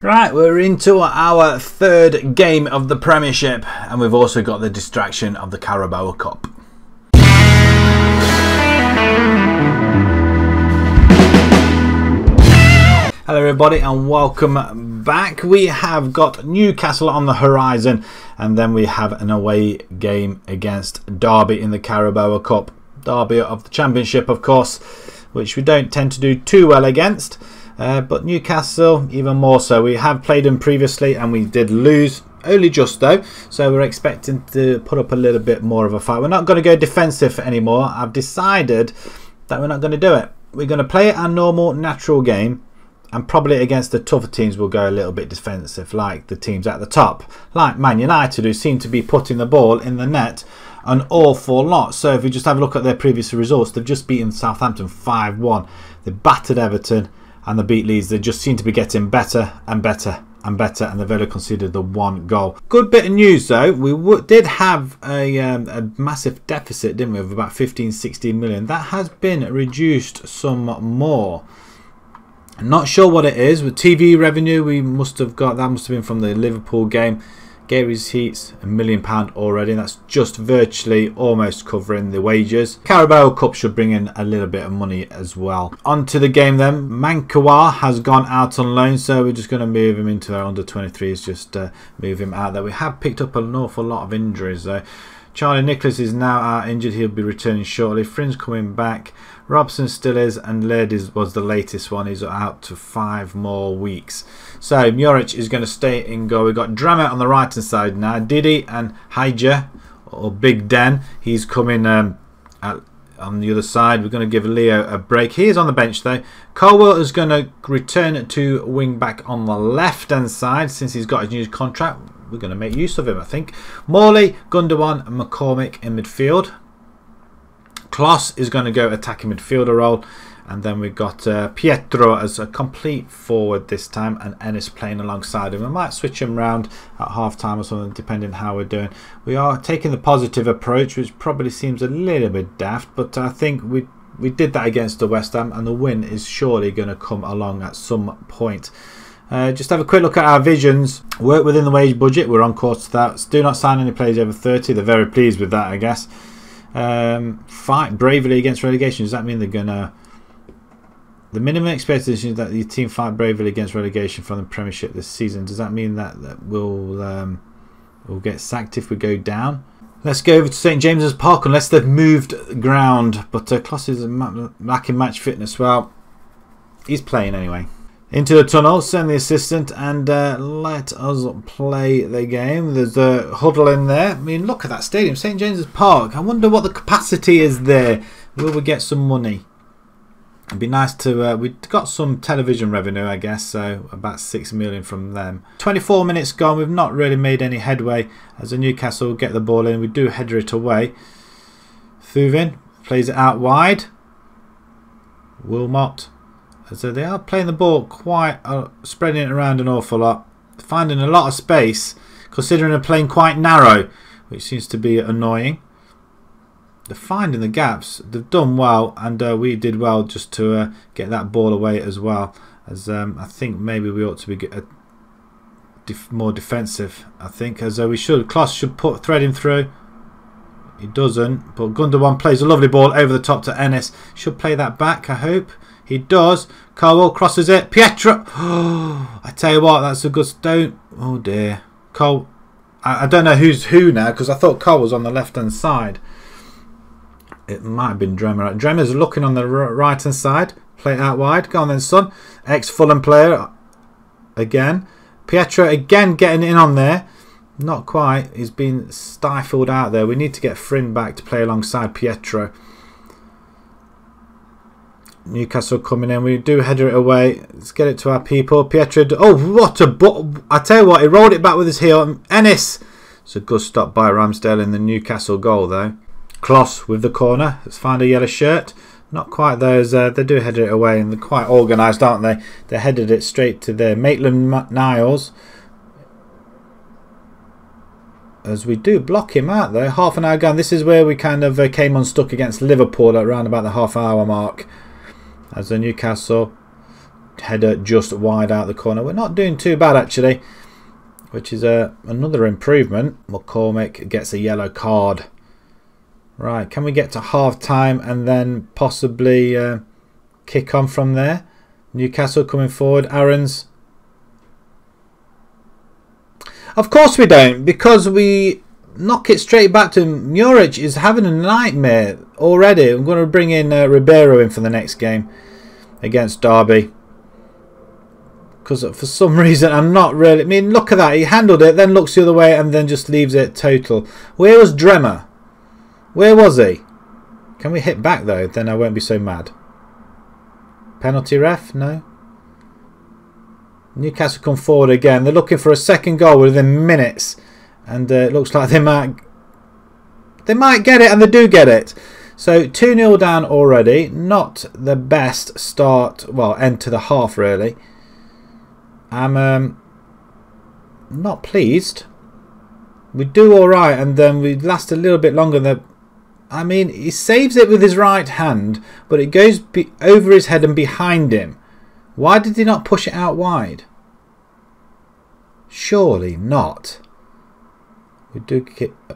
Right, we're into our third game of the Premiership, and we've also got the distraction of the Carabao Cup. Hello everybody and welcome back. We have got Newcastle on the horizon, and then we have an away game against Derby in the Carabao Cup. Derby of the Championship, of course, which we don't tend to do too well against. But Newcastle even more so. We have played them previously and we did lose, only just though, so we're expecting to put up a little bit more of a fight. We're not going to go defensive anymore. I've decided that we're not going to do it. We're going to play our normal natural game, and probably against the tougher teams we'll go a little bit defensive, like the teams at the top, like Man United, who seem to be putting the ball in the net an awful lot. So if we just have a look at their previous results, they've just beaten Southampton 5-1. They battered Everton and they beat Leeds. They just seem to be getting better and better and better, and they've only conceded the one goal. Good bit of news though, we did have a massive deficit, didn't we, of about 15-16 million. That has been reduced some more. I'm not sure what it is. With TV revenue, we must have got, that must have been from the Liverpool game. Gate receipts, £1 million already, and that's just virtually almost covering the wages. Carabao Cup should bring in a little bit of money as well. On to the game then. Mankawa has gone out on loan, so we're just going to move him into our under-23s, just move him out there. We have picked up an awful lot of injuries though. Charlie Nicholas is now out injured. He'll be returning shortly. Frinn's coming back. Robson still is, and Laird was the latest one. He's out to 5 more weeks. So Muric is going to stay in goal. We've got Dramet on the right hand side now. Didi and Haija, or Big Den, he's coming on the other side. We're going to give Leo a break. He is on the bench though. Colwell is going to return to wing back on the left hand side since he's got his new contract. We're going to make use of him, I think. Morley, Gundogan and McCormick in midfield. Kloss is going to go attacking midfielder role, and then we've got Pietro as a complete forward this time, and Ennis playing alongside him. I might switch him round at half time or something, depending how we're doing. We are taking the positive approach, which probably seems a little bit daft, but I think we did that against the West Ham, and the win is surely going to come along at some point. Just have a quick look at our visions. Work within the wage budget, we're on course to that. Do not sign any players over 30. They're very pleased with that, I guess. Fight bravely against relegation. Does that mean they're gonna, the minimum expectation is that your team fight bravely against relegation from the Premiership this season? Does that mean that we'll get sacked if we go down? Let's go over to St James's Park, unless they've moved ground. But Kloss is lacking match fitness. Well, he's playing anyway. Into the tunnel, send the assistant, and let us play the game. There's a huddle in there. I mean, look at that stadium, St James's Park. I wonder what the capacity is there. Will we get some money? It'd be nice to, we got some television revenue, I guess, so about 6 million from them. 24 minutes gone, we've not really made any headway as the Newcastle get the ball in. We do header it away. Thuvin plays it out wide. Wilmot. So they are playing the ball quite, spreading it around an awful lot, finding a lot of space, considering they're playing quite narrow, which seems to be annoying. They're finding the gaps. They've done well, and we did well just to get that ball away as well. As I think maybe we ought to be more defensive. I think as we should. Kloss should thread him through. He doesn't, but Gundogan plays a lovely ball over the top to Ennis. Should play that back, I hope. He does. Colwell crosses it. Pietro. Oh, I tell you what, that's a good stone. Oh dear. Cole. I don't know who's who now, because I thought Cole was on the left hand side. It might have been Dremer. Dremer's looking on the right hand side. Play it out wide. Go on then, son. Ex-Fulham player. Again. Pietro again getting in on there. Not quite. He's been stifled out there. We need to get Frinn back to play alongside Pietro. Newcastle coming in. We do header it away. Let's get it to our people. Pietro. Oh, what a I tell you what, he rolled it back with his heel. Ennis. It's a good stop by Ramsdale in the Newcastle goal though. Kloss with the corner. Let's find a yellow shirt. Not quite those. They do header it away, and they're quite organised, aren't they? They headed it straight to there. Maitland-Niles. As we do block him out though. Half an hour gone. This is where we kind of came unstuck against Liverpool at around about the half-hour mark. As the Newcastle Header just wide out the corner. We're not doing too bad actually, which is another improvement. McCormick gets a yellow card. Right, can we get to half time and then possibly kick on from there? Newcastle coming forward. Aaron's. Of course we don't, because we knock it straight back to Muric. Is having a nightmare already. I'm going to bring in Ribeiro in for the next game against Derby, because for some reason I'm not really... I mean, look at that. He handled it, then looks the other way and then just leaves it total. Where was Dremmer? Where was he? Can we hit back though? Then I won't be so mad. Penalty ref? No. Newcastle come forward again. They're looking for a second goal within minutes, and it looks like they might get it, and they do get it. So 2-0 down already. Not the best start, well, end to the half really. I'm not pleased. We do all right, and then we last a little bit longer than... I mean, he saves it with his right hand, but it goes over his head and behind him. Why did he not push it out wide? Surely not. We do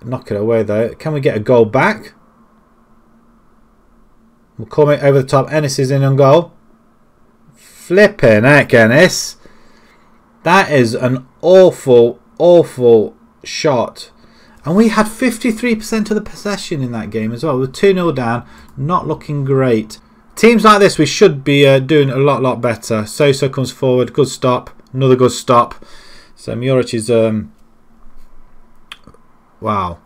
knock it away though. Can we get a goal back? McCormick over the top. Ennis is in on goal. Flipping heck, Ennis. That is an awful, awful shot. And we had 53% of the possession in that game as well. We're 2-0 down. Not looking great. Teams like this, we should be doing a lot better. Sosa comes forward. Good stop. Another good stop. So Muric is... wow.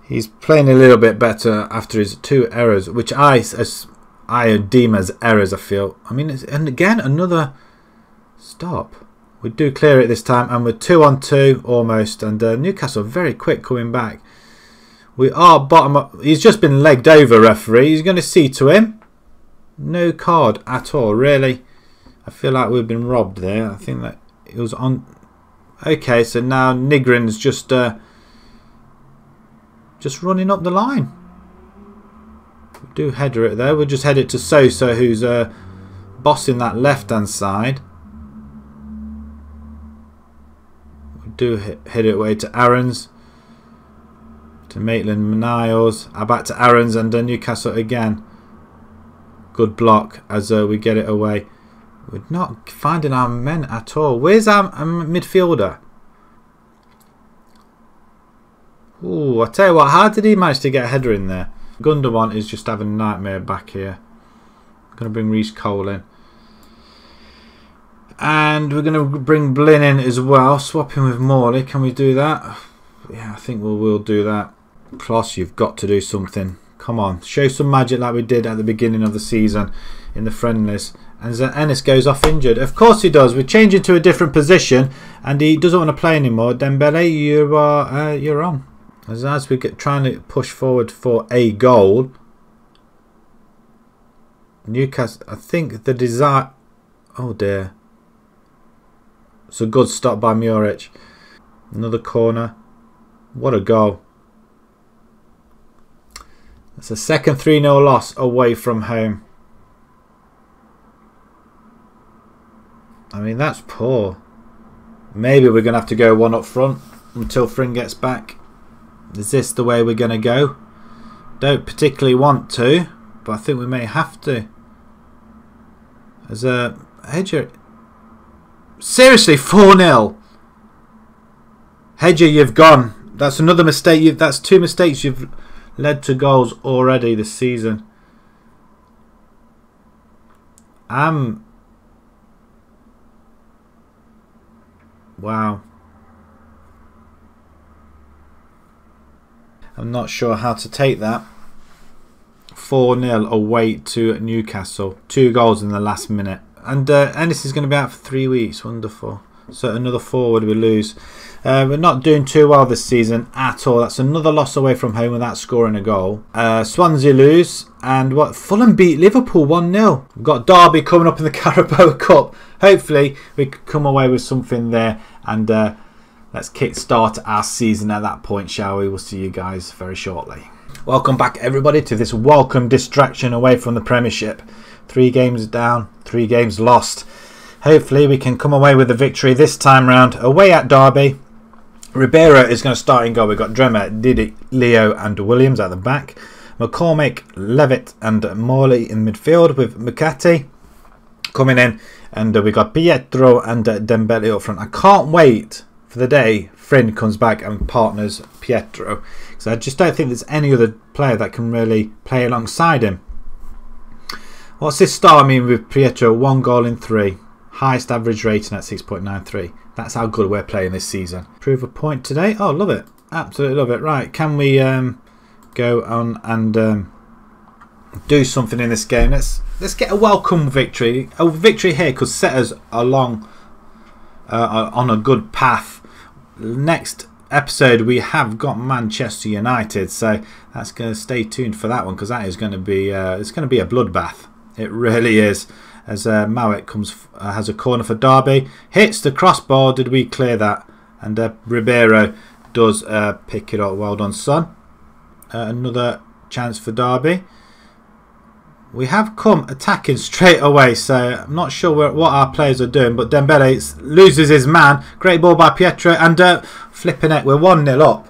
He's playing a little bit better after his 2 errors, which I deem as errors, I feel. I mean, and again, another stop. We do clear it this time, and we're 2-on-2 almost, and Newcastle very quick coming back. We are bottom up. He's just been legged over, referee. He's going to see to him. No card at all, really. I feel like we've been robbed there. I think that it was on... Okay, so now Nigrin's just running up the line. We do header it there. We'll just head it to Sosa, who's bossing that left-hand side. Do hit it away to Aaron's, to Maitland-Niles, back to Aaron's, and Newcastle again. Good block as we get it away. We're not finding our men at all. Where's our midfielder? Ooh, I tell you what, how did he manage to get a header in there? Gundogan is just having a nightmare back here. I'm going to bring Reece Cole in. And we're going to bring Blin in as well. Swapping with Morley. Can we do that? Yeah, I think we'll do that. Kloss, you've got to do something. Come on. Show some magic like we did at the beginning of the season in the friendlies. And Ennis goes off injured. Of course he does. We're changing to a different position, and he doesn't want to play anymore. Dembele, you're on. As we get trying to push forward for a goal. Newcastle, I think the desire... Oh dear. It's a good stop by Muric. Another corner. What a goal. It's a second 3-0 loss away from home. I mean, that's poor. Maybe we're going to have to go one up front until Fring gets back. Is this the way we're going to go? Don't particularly want to, but I think we may have to. As a Hedger... Seriously, 4-0. Hedger, you've gone. That's another mistake. That's 2 mistakes you've led to goals already this season. Wow. I'm not sure how to take that. 4-0 away to Newcastle. 2 goals in the last minute. And Ennis is going to be out for 3 weeks. Wonderful. So another forward we lose. We're not doing too well this season at all. That's another loss away from home without scoring a goal. Swansea lose. And what? Fulham beat Liverpool 1-0. We've got Derby coming up in the Carabao Cup. Hopefully we can come away with something there. And let's kick-start our season at that point, shall we? We'll see you guys very shortly. Welcome back, everybody, to this welcome distraction away from the Premiership. 3 games down, 3 games lost. Hopefully we can come away with the victory this time round. Away at Derby. Ribeiro is going to start in goal. We've got Dremer, Didi, Leo and Williams at the back. McCormick, Levitt and Morley in midfield with Mukati coming in. And we got Pietro and Dembele up front. I can't wait for the day Friend comes back and partners Pietro. Because I just don't think there's any other player that can really play alongside him. What's this start mean with Pietro? 1 goal in 3. Highest average rating at 6.93. That's how good we're playing this season. Prove a point today. Oh, love it. Absolutely love it. Right, can we go on and do something in this game? Let's get a welcome victory. A victory here could set us along on a good path. Next episode we have got Manchester United, so that's going to stay tuned for that one, because that is going to be it's going to be a bloodbath. It really is. As Mowat has a corner for Derby, hits the crossbar. Did we clear that? And Ribeiro does pick it up. Well done, son. Another chance for Derby. We have come attacking straight away, so I'm not sure what our players are doing. But Dembele loses his man. Great ball by Pietro, and flipping it. We're 1-0 up.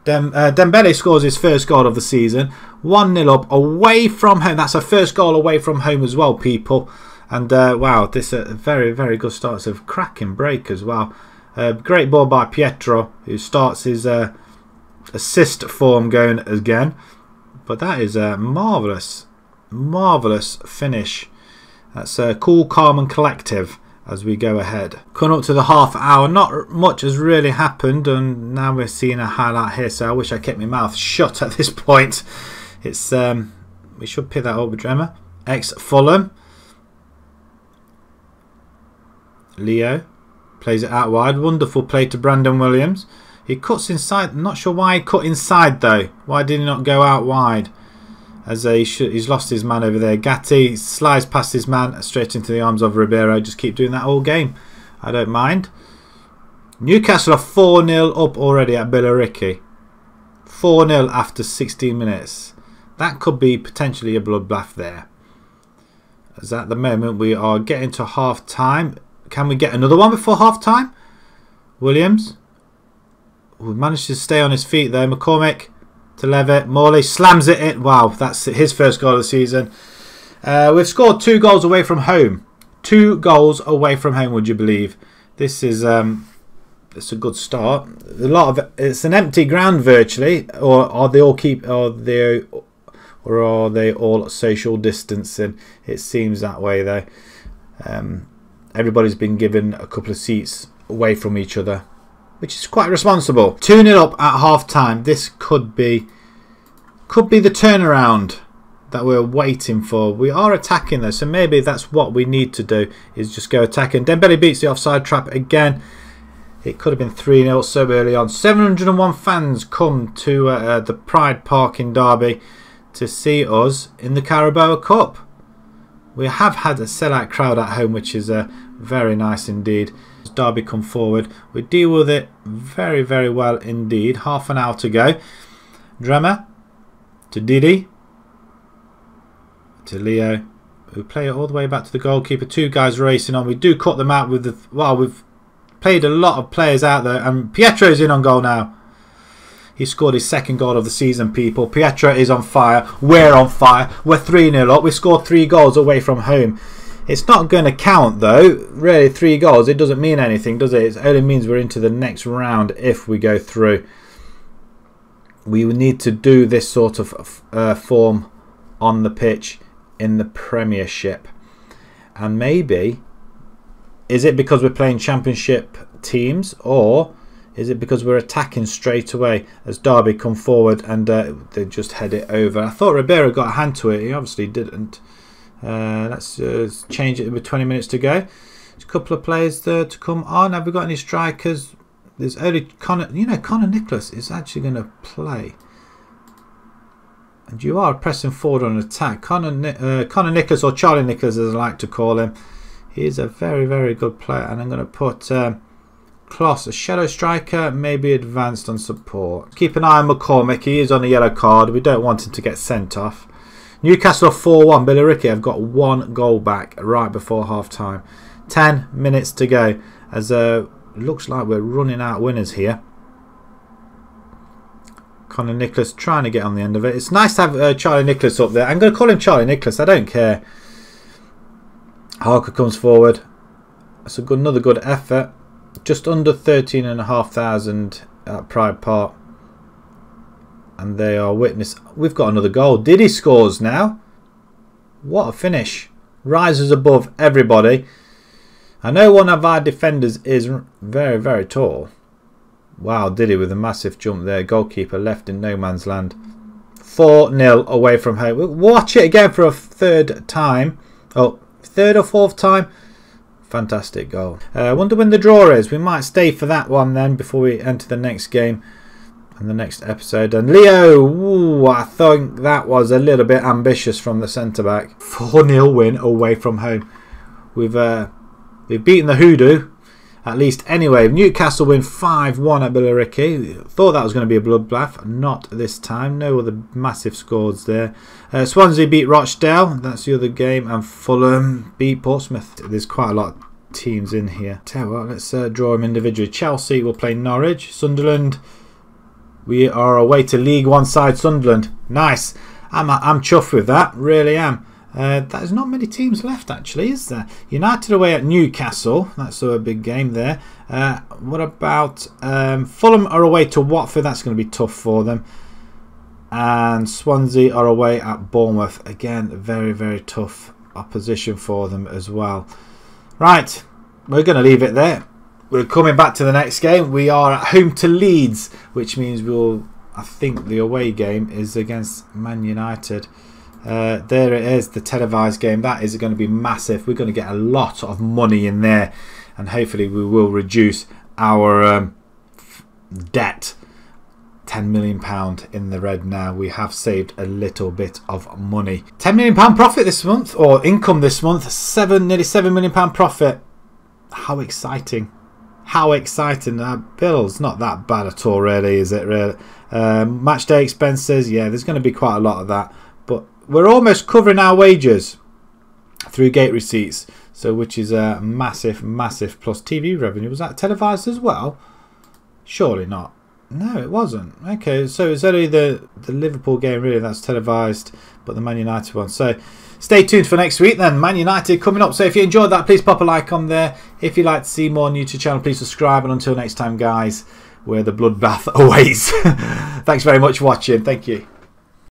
Dembele scores his first goal of the season. 1-0 up away from home. That's a first goal away from home as well, people. And wow, this is a very, very good start. It's a cracking break as well. Great ball by Pietro, who starts his assist form going again. But that is a marvellous, marvellous finish. That's cool, calm and collective as we go ahead. Coming up to the half hour, not much has really happened, and now we're seeing a highlight here, so I wish I kept my mouth shut at this point. It's we should pick that up with Dremer. Ex-Fulham. Leo plays it out wide. Wonderful play to Brandon Williams. He cuts inside. I'm not sure why he cut inside though. Why did he not go out wide? As he's lost his man over there. Gatti slides past his man straight into the arms of Ribeiro. Just keep doing that all game. I don't mind. Newcastle are 4-0 up already at Billericay. 4-0 after 16 minutes. That could be potentially a bloodbath there. As at the moment we are getting to half time. Can we get another one before half time? Williams. We managed to stay on his feet though. McCormick to Levitt. Morley slams it in. Wow, that's his first goal of the season. We've scored 2 goals away from home. 2 goals away from home, would you believe? This is it's a good start. It's an empty ground virtually, or are they all social distancing? It seems that way though. Everybody's been given a couple of seats away from each other, which is quite responsible. 2-0 up at half time. This could be the turnaround that we're waiting for. We are attacking though, so maybe that's what we need to do, is just go attacking. Dembele beats the offside trap again. It could have been 3-0 so early on. 701 fans come to the Pride Park in Derby to see us in the Carabao Cup. We have had a sellout crowd at home, which is very nice indeed. As Derby come forward, we deal with it very, very well indeed. Half an hour to go. Dremer to Didi to Leo. We play it all the way back to the goalkeeper. 2 guys racing on. We do cut them out with the... Well, we've played a lot of players out there, and Pietro's in on goal now. He scored his 2nd goal of the season, people. Pietro is on fire. We're on fire. We're 3-0 up. We scored 3 goals away from home. It's not going to count, though. Really, 3 goals, it doesn't mean anything, does it? It only means we're into the next round if we go through. We need to do this sort of form on the pitch in the Premiership. And maybe, is it because we're playing Championship teams, or... is it because we're attacking straight away as Derby come forward and they just head it over? I thought Ribeiro got a hand to it. He obviously didn't. Let's change it with 20 minutes to go. There's a couple of players there to come on. Have we got any strikers? There's only Connor. You know, Connor Nicholas is actually going to play. And you are pressing forward on attack. Connor Nicholas, or Charlie Nicholas as I like to call him. He is a very, very good player. And I'm going to put... Kloss, a shadow striker, maybe advanced on support. Keep an eye on McCormick. He is on a yellow card. We don't want him to get sent off. Newcastle 4-1. Billericay have got 1 goal back right before half time. 10 minutes to go. As looks like we're running out winners here. Connor Nicholas trying to get on the end of it. It's nice to have Charlie Nicholas up there. I'm going to call him Charlie Nicholas. I don't care. Harker comes forward. That's another good effort. Just under 13,500 at Pride Park. And they are witness. We've got another goal. Diddy scores now. What a finish. Rises above everybody. I know one of our defenders is very, very tall. Wow, Diddy with a massive jump there. Goalkeeper left in no man's land. 4-0 away from home. We'll watch it again for a third time. Oh, third or fourth time. Fantastic goal. I wonder when the draw is. We might stay for that one then before we enter the next game and the next episode. And Leo, ooh, I think that was a little bit ambitious from the centre-back. 4-0 win away from home. We've beaten the Hoodoo, at least anyway. Newcastle win 5-1 at Billericay. Thought that was going to be a bloodbath. Not this time. No other massive scores there. Swansea beat Rochdale. That's the other game. And Fulham beat Portsmouth. There's quite a lot of teams in here. Tell you what, let's draw them individually. Chelsea will play Norwich. Sunderland. We are away to League One side Sunderland. Nice. I'm chuffed with that. Really am. There's not many teams left actually, is there? United away at Newcastle. That's a big game there. What about Fulham are away to Watford. That's going to be tough for them. And Swansea are away at Bournemouth. Again, very, very tough opposition for them as well. Right, we're going to leave it there. We're coming back to the next game. We are at home to Leeds, which means I think the away game is against Man United. There it is, the televised game. That is going to be massive. We're going to get a lot of money in there, and hopefully we will reduce our debt. £10 million in the red now. We have saved a little bit of money. £10 million profit this month, or income this month. Nearly £7 million profit. How exciting! How exciting! Bill's not that bad at all, really, is it? Really, match day expenses. Yeah, there's going to be quite a lot of that, but we're almost covering our wages through gate receipts, so which is a massive, massive plus. TV revenue, was that televised as well? Surely not. No, it wasn't. Okay, so it's only the Liverpool game really that's televised, but the Man United one. So stay tuned for next week then. Man United coming up. So if you enjoyed that, please pop a like on there. If you'd like to see more new to the channel, please subscribe. And until next time, guys, where the bloodbath awaits. Thanks very much for watching. Thank you.